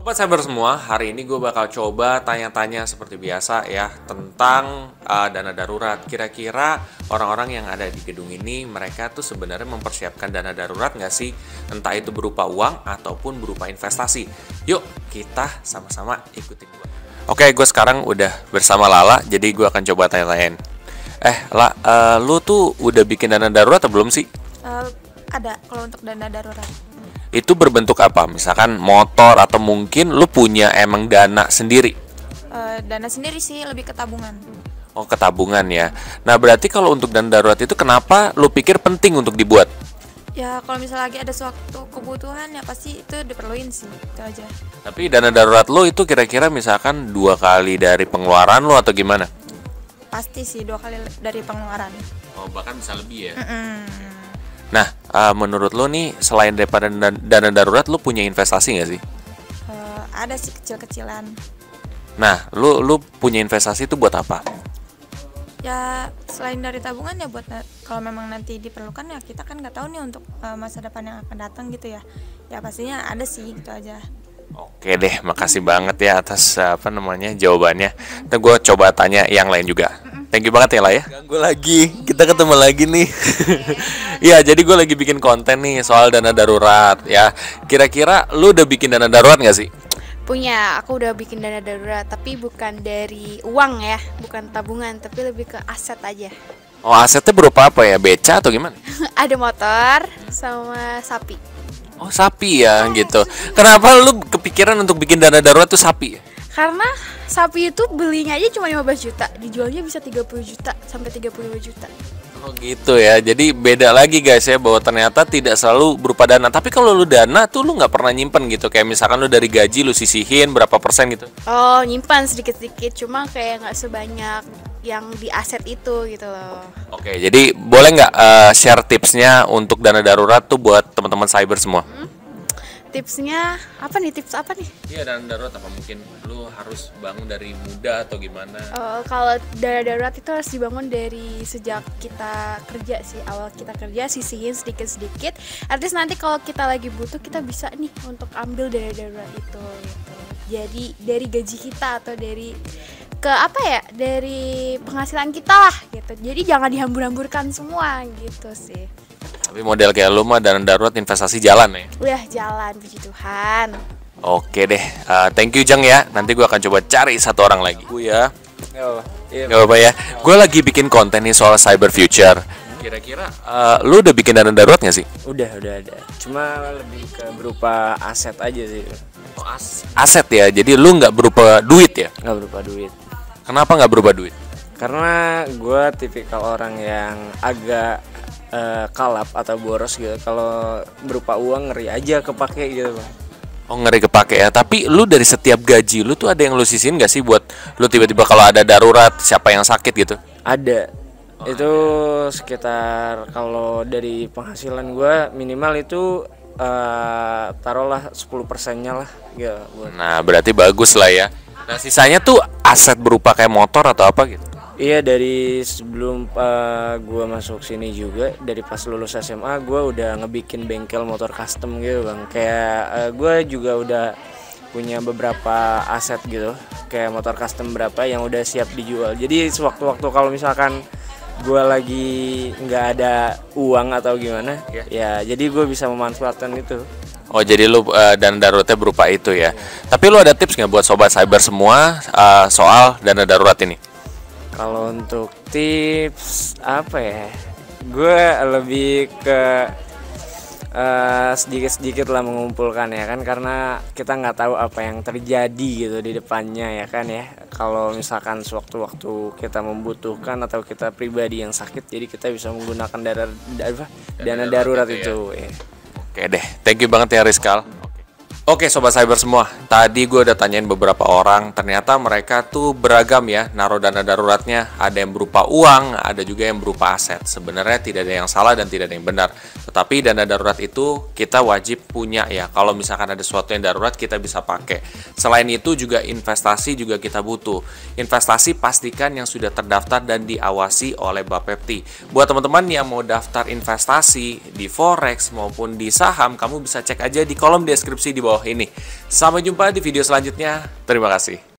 Sobat Cyber semua, hari ini gue bakal coba tanya-tanya seperti biasa ya tentang dana darurat. Kira-kira orang-orang yang ada di gedung ini, mereka tuh sebenarnya mempersiapkan dana darurat nggak sih? Entah itu berupa uang ataupun berupa investasi. Yuk, kita sama-sama ikutin gue. Oke, gue sekarang udah bersama Lala, jadi gue akan coba tanya-tanyain. La, lu tuh udah bikin dana darurat atau belum sih? Ada kalau untuk dana darurat. Itu berbentuk apa? Misalkan motor atau mungkin lu punya emang dana sendiri? Dana sendiri sih lebih ke tabungan. Oh, ke tabungan ya. Nah, berarti kalau untuk dana darurat itu kenapa lu pikir penting untuk dibuat? Ya kalau misalnya lagi ada suatu kebutuhan ya pasti itu diperluin sih, itu aja. Tapi dana darurat lu itu kira-kira misalkan 2 kali dari pengeluaran lu atau gimana? Pasti sih 2 kali dari pengeluaran. Oh, bahkan bisa lebih ya. Mm-mm. Nah, menurut lu nih selain daripada dana darurat, lu punya investasi nggak sih? Ada sih kecil-kecilan. Nah, lu punya investasi itu buat apa? Ya selain dari tabungan ya buat kalau memang nanti diperlukan ya kita kan nggak tahu nih untuk masa depan yang akan datang gitu ya. Ya pastinya ada sih, gitu aja. Oke deh, makasih banget ya atas jawabannya. Nah, gue coba tanya yang lain juga. Thank you banget ya lah ya. Ganggu lagi, kita ketemu lagi nih. Iya, jadi gue lagi bikin konten nih soal dana darurat ya. Kira-kira lu udah bikin dana darurat nggak sih? Punya, aku udah bikin dana darurat, tapi bukan dari uang ya, bukan tabungan, tapi lebih ke aset aja. Oh, asetnya berupa apa ya? Beca atau gimana? Ada motor sama sapi. Oh, sapi ya gitu. Kenapa lu kepikiran untuk bikin dana darurat tuh sapi ya? Karena sapi itu belinya aja cuma 15 juta, dijualnya bisa 30 juta sampai 35 juta. Oh gitu ya, jadi beda lagi guys ya, bahwa ternyata tidak selalu berupa dana. Tapi kalau lu dana tuh lu nggak pernah nyimpen gitu, kayak misalkan lu dari gaji lu sisihin berapa persen gitu. Oh, nyimpan sedikit-sedikit, cuma kayak nggak sebanyak yang di aset itu gitu loh. Oke, jadi boleh nggak share tipsnya untuk dana darurat tuh buat teman-teman cyber semua? Tipsnya apa nih? Tips apa nih? Iya, dana darurat apa mungkin lu harus bangun dari muda atau gimana? Kalau dana darurat itu harus dibangun dari sejak kita kerja sih. Awal kita kerja sisihin sedikit-sedikit. Artinya nanti kalau kita lagi butuh kita bisa nih untuk ambil dana darurat itu gitu. Jadi dari gaji kita atau dari dari penghasilan kita lah gitu. Jadi jangan dihambur-hamburkan semua gitu sih. Tapi model kayak lu mah dana darurat investasi jalan ya? Udah jalan, puji Tuhan. Oke deh, thank you Jang ya. Nanti gue akan coba cari satu orang lagi. Gue ya. Gak apa-apa ya. Gue lagi bikin konten nih soal cyber future. Kira-kira lu udah bikin dana darurat gak sih? Udah ada. Cuma lebih ke berupa aset aja sih. Oh, aset ya, jadi lu nggak berupa duit ya? Nggak berupa duit. Kenapa nggak berupa duit? Karena gue tipikal orang yang agak kalap atau boros gitu. Kalau berupa uang ngeri aja kepake gitu Bang. Oh, ngeri kepake ya. Tapi lu dari setiap gaji lu tuh ada yang lu sisihin gak sih buat lu tiba-tiba kalau ada darurat, siapa yang sakit gitu? Ada. Itu sekitar kalau dari penghasilan gue minimal itu taruhlah 10%-nya lah gitu. Nah, berarti bagus lah ya. Nah, sisanya tuh aset berupa kayak motor atau apa gitu? Iya, dari sebelum gue masuk sini juga, dari pas lulus SMA gue udah ngebikin bengkel motor custom gitu Bang. Kayak gue juga udah punya beberapa aset gitu, kayak motor custom berapa yang udah siap dijual. Jadi sewaktu-waktu kalau misalkan gue lagi nggak ada uang atau gimana, ya jadi gue bisa memanfaatkan itu. Oh, jadi lu dana daruratnya berupa itu ya. Tapi lu ada tips nggak buat sobat cyber semua soal dana darurat ini? Kalau untuk tips apa ya, gue lebih ke sedikit-sedikit lah mengumpulkan ya kan, karena kita nggak tahu apa yang terjadi gitu di depannya ya kan ya. Kalau misalkan sewaktu-waktu kita membutuhkan atau kita pribadi yang sakit, jadi kita bisa menggunakan dana darurat itu ya. Oke deh, thank you banget ya Rizkal. Oke sobat cyber semua, tadi gue udah tanyain beberapa orang, ternyata mereka tuh beragam ya naruh dana daruratnya. Ada yang berupa uang, ada juga yang berupa aset. Sebenarnya tidak ada yang salah dan tidak ada yang benar. Tetapi dana darurat itu kita wajib punya ya. Kalau misalkan ada sesuatu yang darurat kita bisa pakai. Selain itu juga investasi juga kita butuh. Investasi pastikan yang sudah terdaftar dan diawasi oleh Bapepti. Buat teman-teman yang mau daftar investasi di forex maupun di saham, kamu bisa cek aja di kolom deskripsi di bawah bawah ini. Sampai jumpa di video selanjutnya. Terima kasih.